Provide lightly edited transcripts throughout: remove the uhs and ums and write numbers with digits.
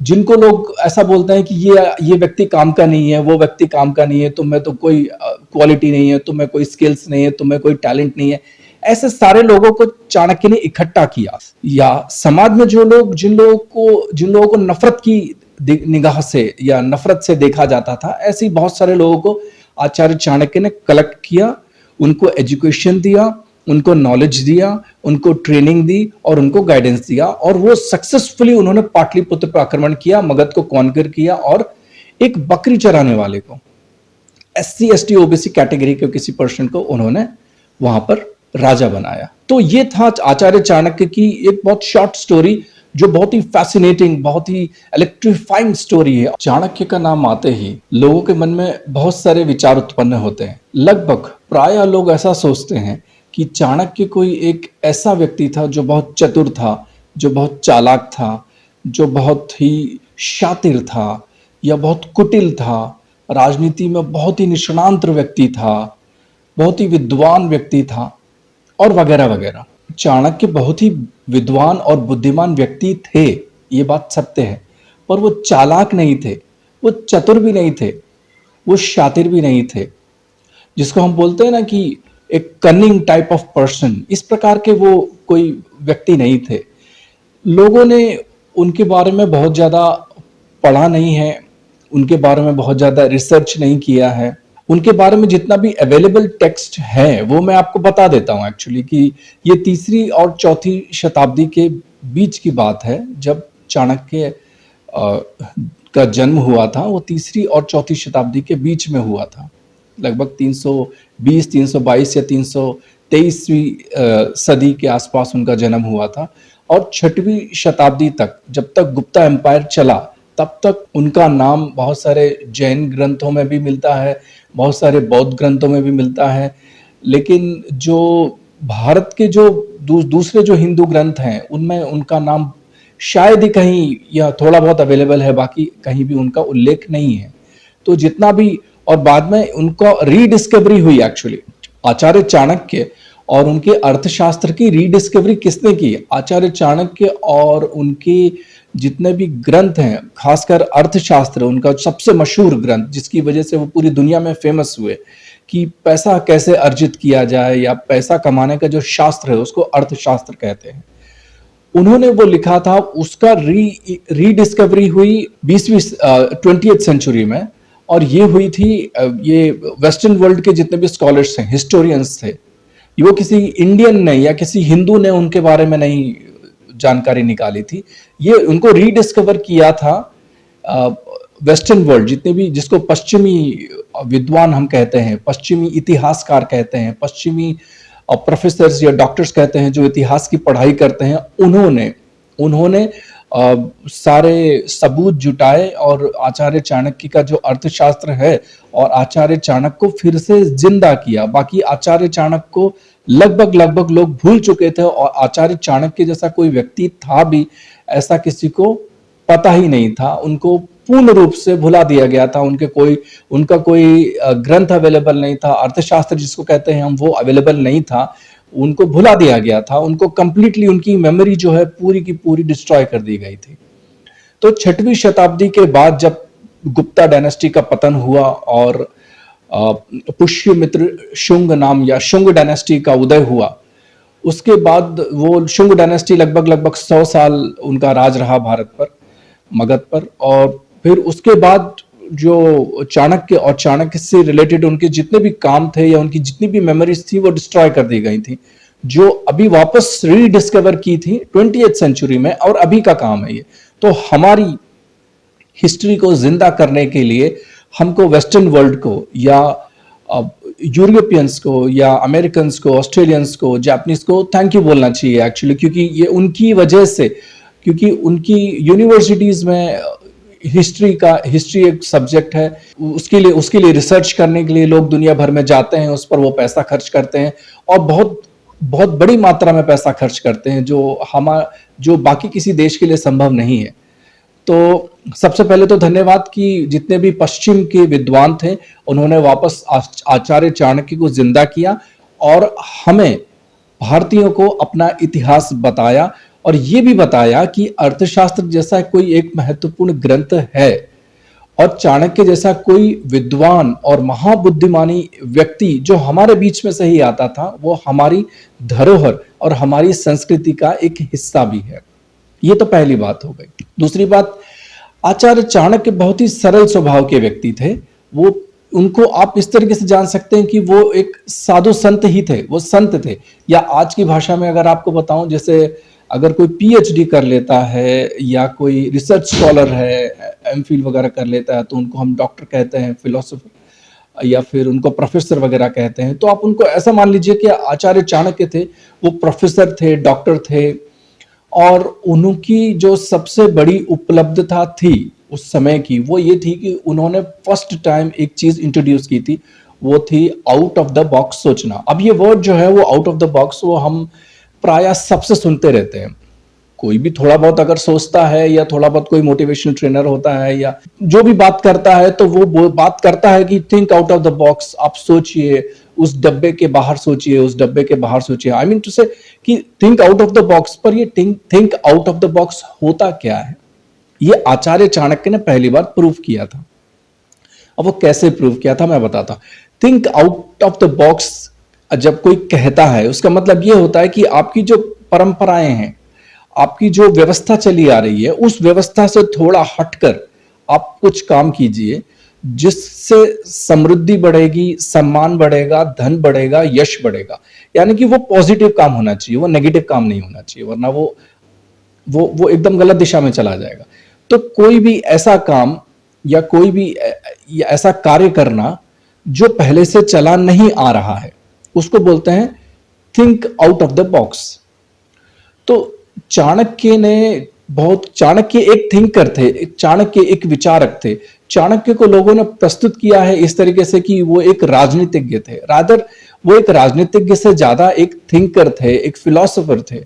जिनको लोग ऐसा बोलते हैं कि ये व्यक्ति काम का नहीं है, वो व्यक्ति काम का नहीं है, तुम में तो कोई क्वालिटी नहीं है, तुम में कोई स्किल्स नहीं है, तुम में कोई टैलेंट नहीं है। ऐसे सारे लोगों को चाणक्य ने इकट्ठा किया। या समाज में जिन लोगों को नफरत की निगाह से या नफरत से देखा जाता था, ऐसे बहुत सारे लोगों को आचार्य चाणक्य ने कलेक्ट किया, उनको एजुकेशन दिया, उनको नॉलेज दिया, उनको ट्रेनिंग दी और उनको गाइडेंस दिया, और वो सक्सेसफुली उन्होंने पाटलिपुत्र पर आक्रमण किया, मगध को कॉन्कर किया, और एक बकरी चराने वाले को, SC ST OBC कैटेगरी के किसी पर्सन को उन्होंने वहां पर राजा बनाया। तो ये था आचार्य चाणक्य की एक बहुत शॉर्ट स्टोरी, जो बहुत ही फैसिनेटिंग, बहुत ही इलेक्ट्रीफाइंग स्टोरी है। चाणक्य का नाम आते ही लोगों के मन में बहुत सारे विचार उत्पन्न होते हैं। लगभग प्रायः लोग ऐसा सोचते हैं कि चाणक्य कोई एक ऐसा व्यक्ति था जो बहुत चतुर था, जो बहुत चालाक था, जो बहुत ही शातिर था या बहुत कुटिल था, राजनीति में बहुत ही निष्णांत व्यक्ति था, बहुत ही विद्वान व्यक्ति था, और वगैरह वगैरह। चाणक्य बहुत ही विद्वान और बुद्धिमान व्यक्ति थे, ये बात सत्य है, पर वो चालाक नहीं थे, वो चतुर भी नहीं थे, वो शातिर भी नहीं थे, जिसको हम बोलते हैं ना कि एक कनिंग टाइप ऑफ पर्सन, इस प्रकार के वो कोई व्यक्ति नहीं थे। लोगों ने उनके बारे में बहुत ज़्यादा पढ़ा नहीं है, उनके बारे में बहुत ज़्यादा रिसर्च नहीं किया है। उनके बारे में जितना भी अवेलेबल टेक्स्ट है वो मैं आपको बता देता हूँ एक्चुअली, कि ये 3री और 4थी शताब्दी के बीच की बात है, जब चाणक्य का जन्म हुआ था। वो 3री और 4थी शताब्दी के बीच में हुआ था, लगभग 320, 322 या 323वीं सदी के आसपास उनका जन्म हुआ था। और 6वीं शताब्दी तक, जब तक गुप्ता एम्पायर चला, तब तक उनका नाम बहुत सारे जैन ग्रंथों में भी मिलता है, बहुत सारे बौद्ध ग्रंथों में भी मिलता है, लेकिन जो भारत के जो दूसरे जो हिंदू ग्रंथ हैं उनमें उनका नाम शायद ही कहीं या थोड़ा बहुत अवेलेबल है, बाकी कहीं भी उनका उल्लेख नहीं है। तो जितना भी, और बाद में उनका रीडिस्कवरी हुई एक्चुअली, आचार्य चाणक्य और उनके अर्थशास्त्र की रीडिस्कवरी किसने की? आचार्य चाणक्य। और उनके जितने भी ग्रंथ हैं, खासकर अर्थशास्त्र उनका सबसे मशहूर ग्रंथ, जिसकी वजह से वो पूरी दुनिया में फेमस हुए, कि पैसा कैसे अर्जित किया जाए या पैसा कमाने का जो शास्त्र है उसको अर्थशास्त्र कहते हैं। उन्होंने वो लिखा था, उसका रीडिस्कवरी हुई 20वीं सेंचुरी में, और ये हुई थी, ये वेस्टर्न वर्ल्ड के जितने भी स्कॉलर्स हैं, हिस्टोरियंस थे, वो किसी इंडियन ने या किसी हिंदू ने उनके बारे में नहीं जानकारी निकाली थी, ये उनको रीडिस्कवर किया था वेस्टर्न वर्ल्ड, जितने भी, जिसको पश्चिमी विद्वान हम कहते हैं, पश्चिमी इतिहासकार कहते हैं, पश्चिमी प्रोफेसर्स या डॉक्टर्स कहते हैं, जो इतिहास की पढ़ाई करते हैं, उन्होंने सारे सबूत जुटाए और आचार्य चाणक्य का जो अर्थशास्त्र है और आचार्य चाणक्य को फिर से जिंदा किया। बाकी आचार्य चाणक्य को लगभग लोग भूल चुके थे, और आचार्य चाणक्य जैसा कोई व्यक्ति था भी, ऐसा किसी को पता ही नहीं था। उनको पूर्ण रूप से भुला दिया गया था। उनका कोई ग्रंथ अवेलेबल नहीं था, अर्थशास्त्र जिसको कहते हैं हम, वो अवेलेबल नहीं था, उनको भुला दिया गया था। उनको कंप्लीटली उनकी मेमोरी जो है पूरी की पूरी डिस्ट्रॉय कर दी गई थी। तो 6वीं शताब्दी के बाद जब गुप्ता डायनेस्टी का पतन हुआ और पुष्यमित्र शुंग नाम या शुंग डायनेस्टी का उदय हुआ, उसके बाद वो शुंग डायनेस्टी लगभग 100 साल उनका राज रहा भारत पर, मगध पर। और फिर उसके बाद जो चाणक्य और चाणक्य से रिलेटेड उनके जितने भी काम थे या उनकी जितनी भी मेमोरीज थी, वो डिस्ट्रॉय कर दी गई थी, जो अभी वापस रीडिस्कवर की थी 20th सेंचुरी में, और अभी का काम है ये। तो हमारी हिस्ट्री को जिंदा करने के लिए हमको वेस्टर्न वर्ल्ड को या यूरोपियंस को या अमेरिकन को, ऑस्ट्रेलियंस को, जापानीज को थैंक यू बोलना चाहिए एक्चुअली, क्योंकि ये उनकी वजह से, क्योंकि उनकी यूनिवर्सिटीज में हिस्ट्री एक सब्जेक्ट है, उसके लिए रिसर्च करने के लिए लोग दुनिया भर में जाते हैं, उस पर वो पैसा खर्च करते हैं, और बहुत बहुत बड़ी मात्रा में पैसा खर्च करते हैं, जो बाकी किसी देश के लिए संभव नहीं है। तो सबसे पहले तो धन्यवाद कि जितने भी पश्चिम के विद्वान थे, उन्होंने वापस आचार्य चाणक्य को जिंदा किया और हमें भारतीयों को अपना इतिहास बताया, और ये भी बताया कि अर्थशास्त्र जैसा कोई एक महत्वपूर्ण ग्रंथ है और चाणक्य जैसा कोई विद्वान और महाबुद्धिमानी व्यक्ति जो हमारे बीच में से ही आता था, वो हमारी धरोहर और हमारी संस्कृति का एक हिस्सा भी है। ये तो पहली बात हो गई। दूसरी बात, आचार्य चाणक्य बहुत ही सरल स्वभाव के व्यक्ति थे। वो उनको आप इस तरीके से जान सकते हैं कि वो एक साधु संत ही थे, वो संत थे। या आज की भाषा में अगर आपको बताऊं, जैसे अगर कोई पीएचडी कर लेता है या कोई रिसर्च स्कॉलर है, एमफिल वगैरह कर लेता है, तो उनको हम डॉक्टर कहते हैं, फिलोसोफर, या फिर उनको प्रोफेसर वगैरह कहते हैं। तो आप उनको ऐसा मान लीजिए कि आचार्य चाणक्य थे, वो प्रोफेसर थे, डॉक्टर थे, और उनकी जो सबसे बड़ी उपलब्धता थी उस समय की, वो ये थी कि उन्होंने फर्स्ट टाइम एक चीज इंट्रोड्यूस की थी, वो थी आउट ऑफ द बॉक्स सोचना। अब ये वर्ड जो है वो आउट ऑफ द बॉक्स, वो हम प्राय सबसे सुनते रहते हैं। कोई भी थोड़ा बहुत अगर सोचता है या थोड़ा बहुत कोई मोटिवेशनल ट्रेनर होता है या जो भी बात करता है, तो वो बात करता है कि think out of the box, आप सोचिए, उस डब्बे के बाहर सोचिए, उस डब्बे के बाहर सोचिए। आई मीन टू से कि think out of the box, पर ये think out of the box होता क्या है, ये आचार्य चाणक्य ने पहली बार प्रूव किया था। अब वो कैसे प्रूव किया था मैं बताता। Think out of the box जब कोई कहता है, उसका मतलब ये होता है कि आपकी जो परंपराएं हैं, आपकी जो व्यवस्था चली आ रही है, उस व्यवस्था से थोड़ा हटकर आप कुछ काम कीजिए जिससे समृद्धि बढ़ेगी, सम्मान बढ़ेगा, धन बढ़ेगा, यश बढ़ेगा। यानी कि वो पॉजिटिव काम होना चाहिए, वो नेगेटिव काम नहीं होना चाहिए, वरना वो एकदम गलत दिशा में चला जाएगा। तो कोई भी ऐसा काम या कोई भी ऐसा कार्य करना जो पहले से चला नहीं आ रहा है, उसको बोलते हैं think out of the box. तो चाणक्य एक थिंकर थे, चाणक्य एक विचारक थे। चाणक्य को लोगों ने प्रस्तुत किया है इस तरीके से कि वो एक राजनीतिज्ञ थे, रादर वो एक राजनीतिज्ञ से ज्यादा एक थिंकर थे, एक फिलोसोफर थे।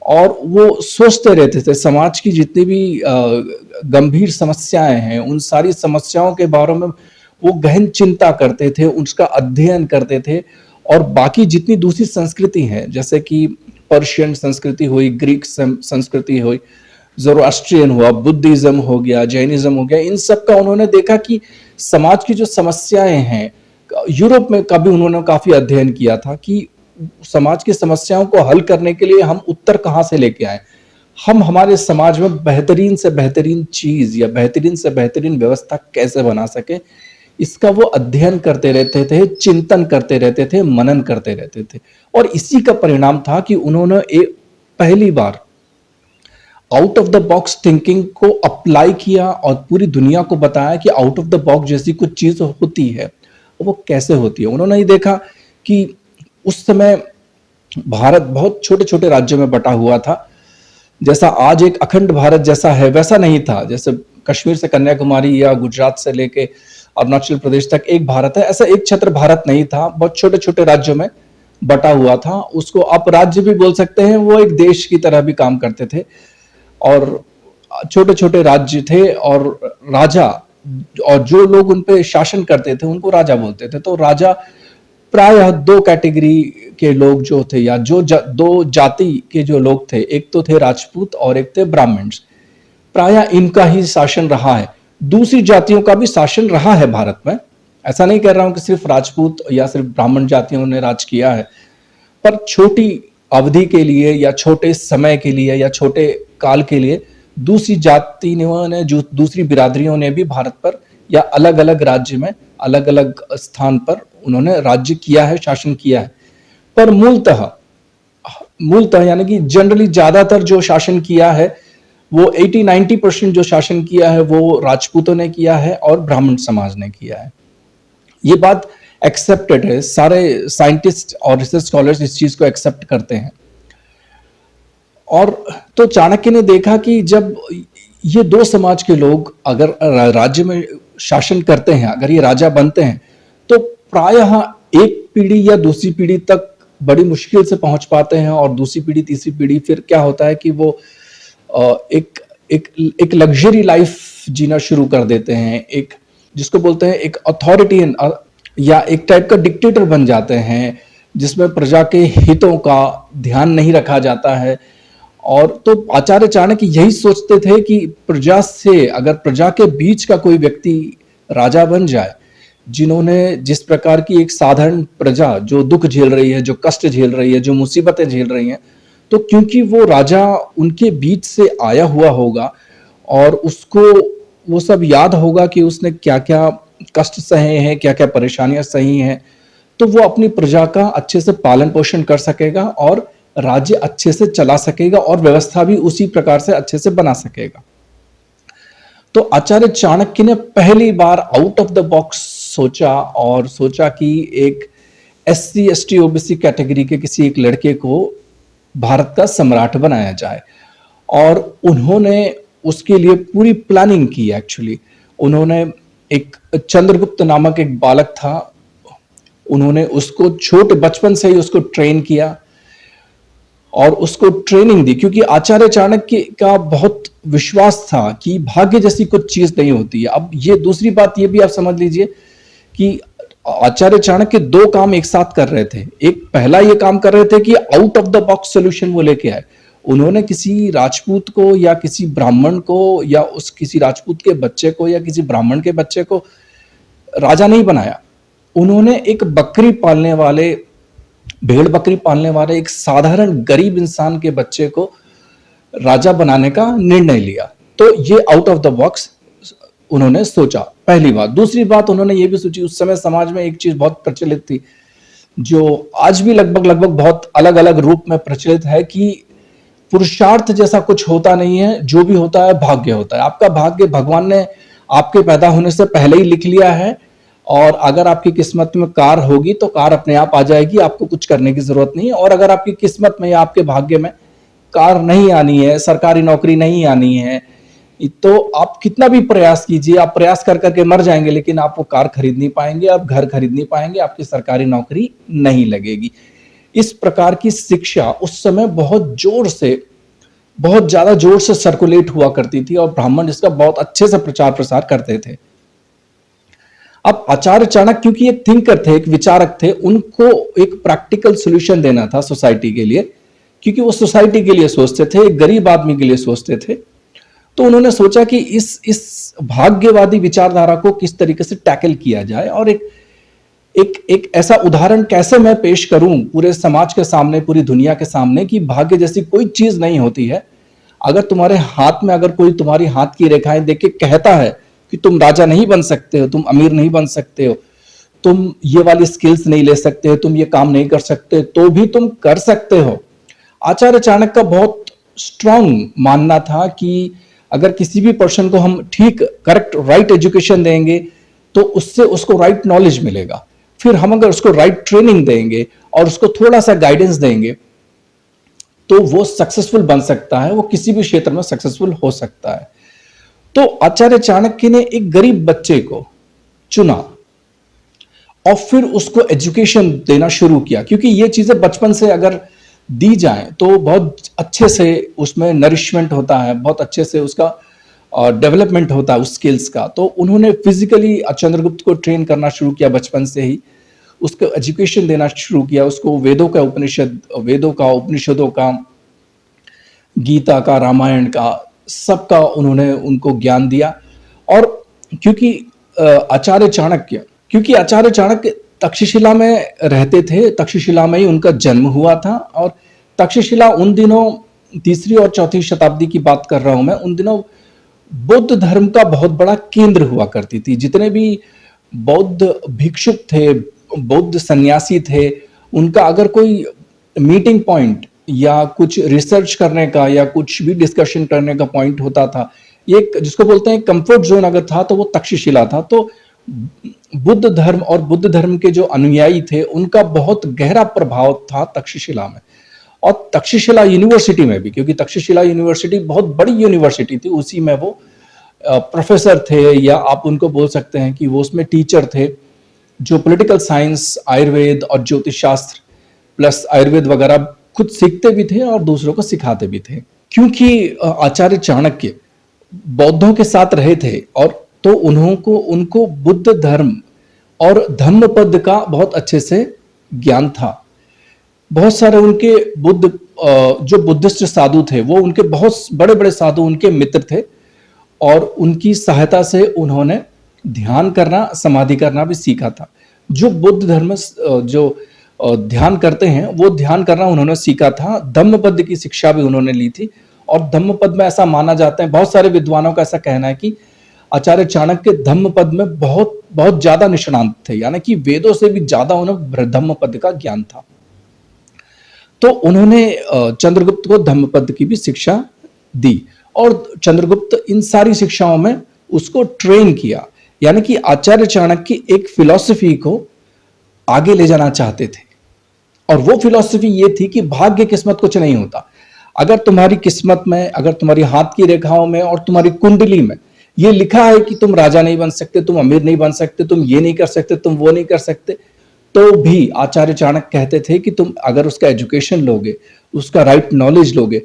और वो सोचते रहते थे समाज की जितनी भी गंभीर समस्याएं हैं, उन सारी समस्याओं के बारे में वो गहन चिंता करते थे, उसका अध्ययन करते थे। और बाकी जितनी दूसरी संस्कृति है, जैसे कि पर्शियन संस्कृति हुई, ग्रीक संस्कृति हुई, ज़ोरास्ट्रियन हुआ, बुद्धिज्म हो गया, जैनिज्म हो गया, इन सब का उन्होंने देखा कि समाज की जो समस्याएं हैं, यूरोप में का भी उन्होंने काफी अध्ययन किया था कि समाज की समस्याओं को हल करने के लिए हम उत्तर कहां से लेके आए, हम हमारे समाज में बेहतरीन से बेहतरीन चीज या बेहतरीन से बेहतरीन व्यवस्था कैसे बना सके, इसका वो अध्ययन करते रहते थे, चिंतन करते रहते थे, मनन करते रहते थे। और इसी का परिणाम था कि उन्होंने पहली बार out of the box thinking को अप्लाई किया और पूरी दुनिया को बताया कि आउट ऑफ द बॉक्स जैसी कुछ चीज होती है, वो कैसे होती है। उन्होंने ये देखा कि उस समय भारत बहुत छोटे छोटे राज्यों में बटा हुआ था। जैसा आज एक अखंड भारत जैसा है वैसा नहीं था। जैसे कश्मीर से कन्याकुमारी या गुजरात से लेके अरुणाचल प्रदेश तक एक भारत है, ऐसा एक छत्र भारत नहीं था, बहुत छोटे छोटे राज्यों में बटा हुआ था। उसको आप राज्य भी बोल सकते हैं, वो एक देश की तरह भी काम करते थे और छोटे छोटे राज्य थे। और राजा और जो लोग उन पे शासन करते थे उनको राजा बोलते थे। तो राजा प्रायः दो कैटेगरी के लोग जो थे, या दो जाति के जो लोग थे, एक तो थे राजपूत और एक थे ब्राह्मण्स। प्रायः इनका ही शासन रहा है। दूसरी जातियों का भी शासन रहा है भारत में। ऐसा नहीं कह रहा हूं कि सिर्फ राजपूत या सिर्फ ब्राह्मण जातियों ने राज किया है, पर छोटी अवधि के लिए या छोटे समय के लिए या छोटे काल के लिए दूसरी जातियों ने, जो दूसरी बिरादरियों ने भी भारत पर या अलग अलग राज्य में अलग अलग स्थान पर उन्होंने राज्य किया है, शासन किया है। पर मूलतः यानी कि जनरली ज्यादातर जो शासन किया है वो 80-90% जो शासन किया है वो राजपूतों ने किया है और ब्राह्मण समाज ने किया है। ये बात एक्सेप्टेड है, सारे साइंटिस्ट और रिसर्च स्कॉलर्स इस चीज को एक्सेप्ट करते हैं। और तो चाणक्य ने देखा कि जब ये दो समाज के लोग अगर राज्य में शासन करते हैं, अगर ये राजा बनते हैं, तो प्रायः एक पीढ़ी या दूसरी पीढ़ी तक बड़ी मुश्किल से पहुंच पाते हैं। और दूसरी पीढ़ी, तीसरी पीढ़ी, फिर क्या होता है कि वो एक लग्जरी लाइफ जीना शुरू कर देते हैं, एक जिसको बोलते हैं एक अथॉरिटियन या एक टाइप का डिक्टेटर बन जाते हैं, जिसमें प्रजा के हितों का ध्यान नहीं रखा जाता है और तो आचार्य चाणक्य यही सोचते थे कि प्रजा से, अगर प्रजा के बीच का कोई व्यक्ति राजा बन जाए, जिन्होंने जिस प्रकार की एक साधारण प्रजा जो दुख झेल रही है, जो कष्ट झेल रही है, जो मुसीबतें झेल रही हैं, तो क्योंकि वो राजा उनके बीच से आया हुआ होगा और उसको वो सब याद होगा कि उसने क्या क्या कष्ट सहे हैं, क्या क्या परेशानियां सही हैं, तो वो अपनी प्रजा का अच्छे से पालन पोषण कर सकेगा और राज्य अच्छे से चला सकेगा और व्यवस्था भी उसी प्रकार से अच्छे से बना सकेगा। तो आचार्य चाणक्य ने पहली बार आउट ऑफ द बॉक्स सोचा और सोचा कि एक एससी एसटी ओबीसी कैटेगरी के किसी एक लड़के को भारत का सम्राट बनाया जाए। और उन्होंने उसके लिए पूरी प्लानिंग की। एक्चुअली उन्होंने एक चंद्रगुप्त नामक एक बालक था, उन्होंने उसको छोटे बचपन से ही उसको ट्रेन किया और उसको ट्रेनिंग दी, क्योंकि आचार्य चाणक्य का बहुत विश्वास था कि भाग्य जैसी कुछ चीज नहीं होती है। अब ये दूसरी बात ये भी आप समझ लीजिए कि आचार्य चाणक्य दो काम एक साथ कर रहे थे। एक पहला ये काम कर रहे थे कि out of the box solution वो लेके आए। उन्होंने किसी राजपूत को या किसी ब्राह्मण को या उस किसी राजपूत के बच्चे को या किसी ब्राह्मण के बच्चे को राजा नहीं बनाया। उन्होंने एक बकरी पालने वाले, भेड़ बकरी पालने वाले एक साधारण गरीब इंसान के बच्चे को राजा बनाने का निर्णय लिया। तो ये आउट ऑफ द बॉक्स उन्होंने सोचा, पहली बात। दूसरी बात उन्होंने ये भी सोची, उस समय समाज में एक चीज बहुत प्रचलित थी, जो आज भी लगभग बहुत अलग अलग रूप में प्रचलित है, कि पुरुषार्थ जैसा कुछ होता नहीं है, जो भी होता है भाग्य होता है। आपका भाग्य भगवान ने आपके पैदा होने से पहले ही लिख लिया है, और अगर आपकी किस्मत में कार होगी तो कार अपने आप आ जाएगी, आपको कुछ करने की जरूरत नहीं है। और अगर आपकी किस्मत में या आपके भाग्य में कार नहीं आनी है, सरकारी नौकरी नहीं आनी है, तो आप कितना भी प्रयास कीजिए, आप प्रयास कर करके मर जाएंगे, लेकिन आप वो कार खरीद नहीं पाएंगे, आप घर खरीद नहीं पाएंगे, आपकी सरकारी नौकरी नहीं लगेगी। इस प्रकार की शिक्षा उस समय बहुत ज्यादा जोर से सर्कुलेट हुआ करती थी, और ब्राह्मण इसका बहुत अच्छे से प्रचार प्रसार करते थे। अब आचार्य चाणक्य क्योंकि एक थिंकर थे, एक विचारक थे, उनको एक प्रैक्टिकल सॉल्यूशन देना था सोसाइटी के लिए, क्योंकि वो सोसाइटी के लिए सोचते थे, एक गरीब आदमी के लिए सोचते थे। तो उन्होंने सोचा कि इस भाग्यवादी विचारधारा को किस तरीके से टैकल किया जाए, और एक ऐसा उदाहरण कैसे मैं पेश करूं पूरे समाज के सामने, पूरी दुनिया के सामने, कि भाग्य जैसी कोई चीज नहीं होती है। अगर तुम्हारे हाथ में, अगर कोई तुम्हारी हाथ की रेखाएं देख के कहता है कि तुम राजा नहीं बन सकते हो, तुम अमीर नहीं बन सकते हो, तुम ये वाली स्किल्स नहीं ले सकते हो, तुम ये काम नहीं कर सकते, तो भी तुम कर सकते हो। आचार्य चाणक्य का बहुत स्ट्रांग मानना था कि अगर किसी भी पर्सन को हम ठीक, करेक्ट, राइट एजुकेशन देंगे तो उससे उसको राइट नॉलेज मिलेगा। फिर हम अगर उसको राइट ट्रेनिंग देंगे और उसको थोड़ा सा गाइडेंस देंगे तो वो सक्सेसफुल बन सकता है, वो किसी भी क्षेत्र में सक्सेसफुल हो सकता है। तो आचार्य चाणक्य ने एक गरीब बच्चे को चुना और फिर उसको एजुकेशन देना शुरू किया, क्योंकि ये चीजें बचपन से अगर दी जाए तो बहुत अच्छे से उसमें नरिशमेंट होता है, बहुत अच्छे से उसका डेवलपमेंट होता है उस स्किल्स का। तो उन्होंने फिजिकली चंद्रगुप्त को ट्रेन करना शुरू किया, बचपन से ही उसको एजुकेशन देना शुरू किया, उसको वेदों का, उपनिषदों का, गीता का, रामायण का, सबका उन्होंने उनको ज्ञान दिया। और क्योंकि आचार्य चाणक्य तक्षशिला में रहते थे, तक्षशिला में ही उनका जन्म हुआ था। और तक्षशिला उन दिनों, 3री और 4वीं शताब्दी की बात कर रहा हूं मैं, उन दिनों बौद्ध धर्म का बहुत बड़ा केंद्र हुआ करती थी। जितने भी बौद्ध भिक्षुक थे, बौद्ध सन्यासी थे, उनका अगर कोई मीटिंग पॉइंट या कुछ रिसर्च करने का या कुछ भी डिस्कशन करने का पॉइंट होता था, ये जिसको बोलते हैं कंफर्ट जोन अगर था, तो वो तक्षशिला था। तो बुद्ध धर्म और बुद्ध धर्म के जो अनुयायी थे उनका बहुत गहरा प्रभाव था तक्षशिला में, और तक्षशिला यूनिवर्सिटी में भी, क्योंकि तक्षशिला यूनिवर्सिटी बहुत बड़ी यूनिवर्सिटी थी, उसी में वो प्रोफेसर थे, या आप उनको बोल सकते हैं कि वो उसमें टीचर थे, जो पॉलिटिकल साइंस, आयुर्वेद और ज्योतिष शास्त्र प्लस आयुर्वेद वगैरह खुद सीखते भी थे और दूसरों को सिखाते भी थे। क्योंकि आचार्य चाणक्य बौद्धों के साथ रहे थे, और तो उनको बुद्ध धर्म और धम्मपद का बहुत अच्छे से ज्ञान था। बहुत सारे उनके जो बुद्धिस्ट साधु थे, वो उनके बहुत बड़े बड़े साधु उनके मित्र थे, और उनकी सहायता से उन्होंने ध्यान करना, समाधि करना भी सीखा था। जो बुद्ध धर्म जो ध्यान करते हैं, वो ध्यान करना उन्होंने सीखा था। धम्मपद की शिक्षा भी उन्होंने ली थी, और धम्मपद में ऐसा माना जाता है, बहुत सारे विद्वानों का ऐसा कहना है कि आचार्य चाणक्य धम्मपद में बहुत बहुत ज्यादा निष्णांत थे, यानी कि वेदों से भी ज्यादा उन्हें धम्मपद का ज्ञान था। तो उन्होंने चंद्रगुप्त को धम्मपद की भी शिक्षा दी, और चंद्रगुप्त इन सारी शिक्षाओं में उसको ट्रेन किया। यानी कि आचार्य चाणक्य एक फिलॉसफी को आगे ले जाना चाहते थे, और वो फिलॉसफी ये थी कि भाग्य किस्मत कुछ नहीं होता। अगर तुम्हारी किस्मत में, अगर तुम्हारी हाथ की रेखाओं में और तुम्हारी कुंडली में ये लिखा है कि तुम राजा नहीं बन सकते, तुम अमीर नहीं बन सकते, तुम ये नहीं कर सकते, तुम वो नहीं कर सकते, तो भी आचार्य चाणक्य कहते थे कि तुम अगर उसका एजुकेशन लोगे, उसका राइट नॉलेज लोगे,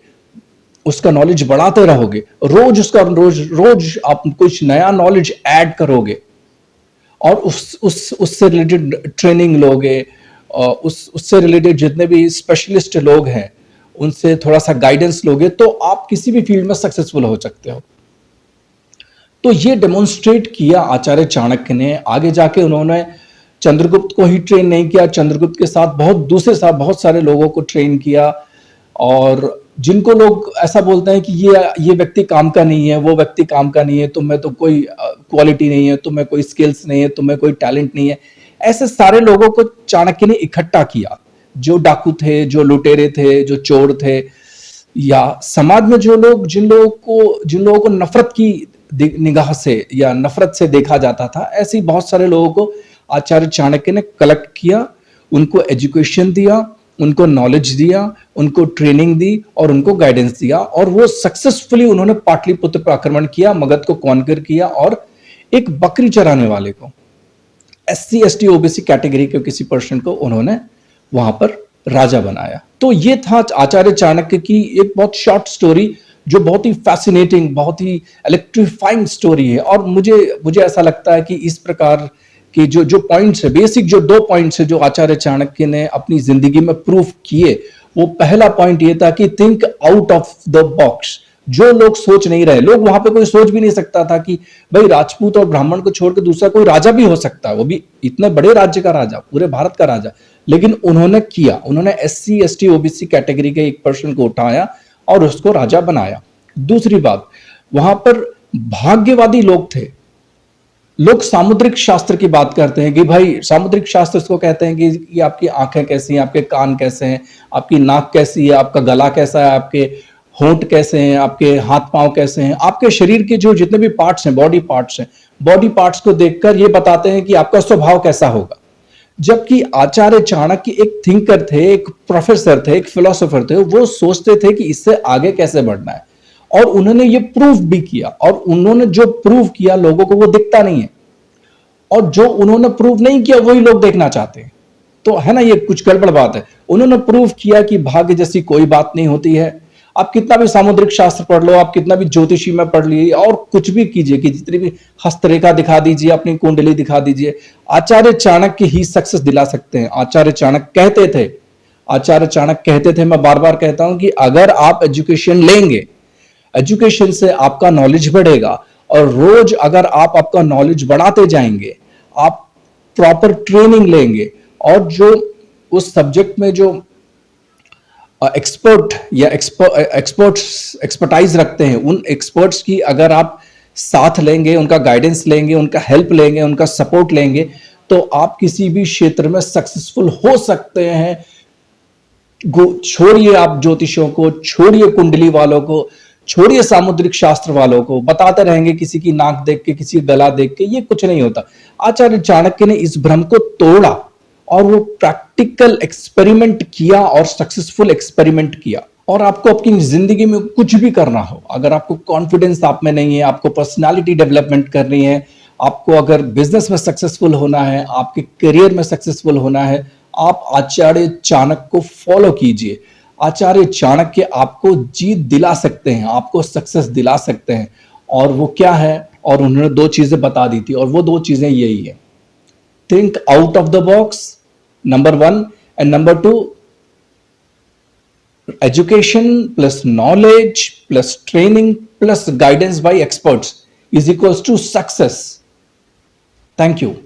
उसका नॉलेज बढ़ाते रहोगे, रोज रोज आप कुछ नया नॉलेज ऐड करोगे, और उससे रिलेटेड ट्रेनिंग लोगे, उससे रिलेटेड जितने भी स्पेशलिस्ट लोग हैं उनसे थोड़ा सा गाइडेंस लोगे, तो आप किसी भी फील्ड में सक्सेसफुल हो सकते हो। तो ये डेमोन्स्ट्रेट किया आचार्य चाणक्य ने। आगे जाके उन्होंने चंद्रगुप्त को ही ट्रेन नहीं किया, चंद्रगुप्त के साथ बहुत सारे लोगों को ट्रेन किया, और जिनको लोग ऐसा बोलते हैं कि ये व्यक्ति काम का नहीं है, वो व्यक्ति काम का नहीं है, तुम्हें तो कोई क्वालिटी नहीं है, तुम्हें कोई स्किल्स नहीं है, तुम्हें कोई टैलेंट नहीं है, ऐसे सारे लोगों को चाणक्य ने इकट्ठा किया। जो डाकू थे, जो लुटेरे थे, जो चोर थे, या समाज में जिन लोगों को नफरत की निगाह से या नफरत से देखा जाता था, ऐसे बहुत सारे लोगों को आचार्य चाणक्य ने कलेक्ट किया, उनको एजुकेशन दिया, उनको नॉलेज दिया, उनको ट्रेनिंग दी, और उनको गाइडेंस दिया, और वो सक्सेसफुली उन्होंने पाटलिपुत्र पर आक्रमण किया, मगध को कॉन्कर किया, और एक बकरी चराने वाले को, SC ST OBC कैटेगरी के किसी पर्सन को उन्होंने वहां पर राजा बनाया। तो ये था आचार्य चाणक्य की एक बहुत शॉर्ट स्टोरी, जो बहुत ही फैसिनेटिंग, बहुत ही इलेक्ट्रीफाइंग स्टोरी है। और मुझे ऐसा लगता है कि इस प्रकार कि जो पॉइंट्स है, बेसिक जो 2 पॉइंट्स है जो आचार्य चाणक्य ने अपनी जिंदगी में प्रूफ किए, वो पहला पॉइंट ये था कि think out of the box. जो लोग सोच नहीं रहे, लोग वहां पे कोई सोच भी नहीं सकता था कि भाई राजपूत और ब्राह्मण को छोड़कर दूसरा कोई राजा भी हो सकता है, वो भी इतने बड़े राज्य का राजा, पूरे भारत का राजा। लेकिन उन्होंने किया, उन्होंने SC ST OBC कैटेगरी के एक पर्सन को उठाया और उसको राजा बनाया। दूसरी बात, वहां पर भाग्यवादी लोग थे। लोग सामुद्रिक शास्त्र की बात करते हैं कि भाई सामुद्रिक शास्त्र इसको कहते हैं कि आपकी आंखें कैसी हैं, आपके कान कैसे हैं, आपकी नाक कैसी है, आपका गला कैसा है, आपके होंठ कैसे हैं, आपके हाथ पांव कैसे हैं, आपके शरीर के जो जितने भी पार्ट्स हैं, बॉडी पार्ट्स हैं, बॉडी पार्ट्स को देखकर ये बताते हैं कि आपका स्वभाव कैसा होगा। जबकि आचार्य चाणक्य एक थिंकर थे, एक प्रोफेसर थे, एक फिलोसोफर थे, वो सोचते थे कि इससे आगे कैसे बढ़ना है, और उन्होंने ये प्रूफ भी किया। और उन्होंने जो प्रूफ किया लोगों को वो दिखता नहीं है, और जो उन्होंने प्रूफ नहीं किया वही लोग देखना चाहते हैं। तो है ना, ये कुछ गड़बड़ बात है। उन्होंने प्रूफ किया कि भाग्य जैसी कोई बात नहीं होती है। आप कितना भी सामुद्रिक शास्त्र पढ़ लो, आप कितना भी ज्योतिषी में पढ़ लीजिए, और कुछ भी कीजिए, कि जितनी भी हस्तरेखा दिखा दीजिए, अपनी कुंडली दिखा दीजिए, आचार्य चाणक्य ही सक्सेस दिला सकते हैं। आचार्य चाणक्य कहते थे, मैं बार बार कहता हूं कि अगर आप एजुकेशन लेंगे, एजुकेशन से आपका नॉलेज बढ़ेगा, और रोज अगर आप आपका नॉलेज बढ़ाते जाएंगे, आप प्रॉपर ट्रेनिंग लेंगे, और जो उस सब्जेक्ट में जो एक्सपर्ट या एक्सपर्टाइज रखते हैं, उन एक्सपर्ट्स की अगर आप साथ लेंगे, उनका गाइडेंस लेंगे, उनका हेल्प लेंगे, उनका सपोर्ट लेंगे, तो आप किसी भी क्षेत्र में सक्सेसफुल हो सकते हैं। छोड़िए आप ज्योतिषों को, छोड़िए कुंडली वालों को, छोड़िए सामुद्रिक शास्त्र वालों को, बताते रहेंगे किसी की नाक देख के, किसी की गला देख के, ये कुछ नहीं होता। आचार्य चाणक्य ने इस भ्रम को तोड़ा, और वो प्रैक्टिकल एक्सपेरिमेंट किया, और सक्सेसफुल एक्सपेरिमेंट किया। और आपको अपनी जिंदगी में कुछ भी करना हो, अगर आपको कॉन्फिडेंस आप में नहीं है, आपको पर्सनालिटी डेवलपमेंट करनी है, आपको अगर बिजनेस में सक्सेसफुल होना है, आपके करियर में सक्सेसफुल होना है, आप आचार्य चाणक्य को फॉलो कीजिए। आचार्य चाणक्य आपको जीत दिला सकते हैं, आपको सक्सेस दिला सकते हैं। और वो क्या है, और उन्होंने 2 चीजें बता दी थी, और वो 2 चीजें यही है, think out of the box, number 1, and number 2, education plus knowledge plus training plus guidance by experts is equals to success. Thank you.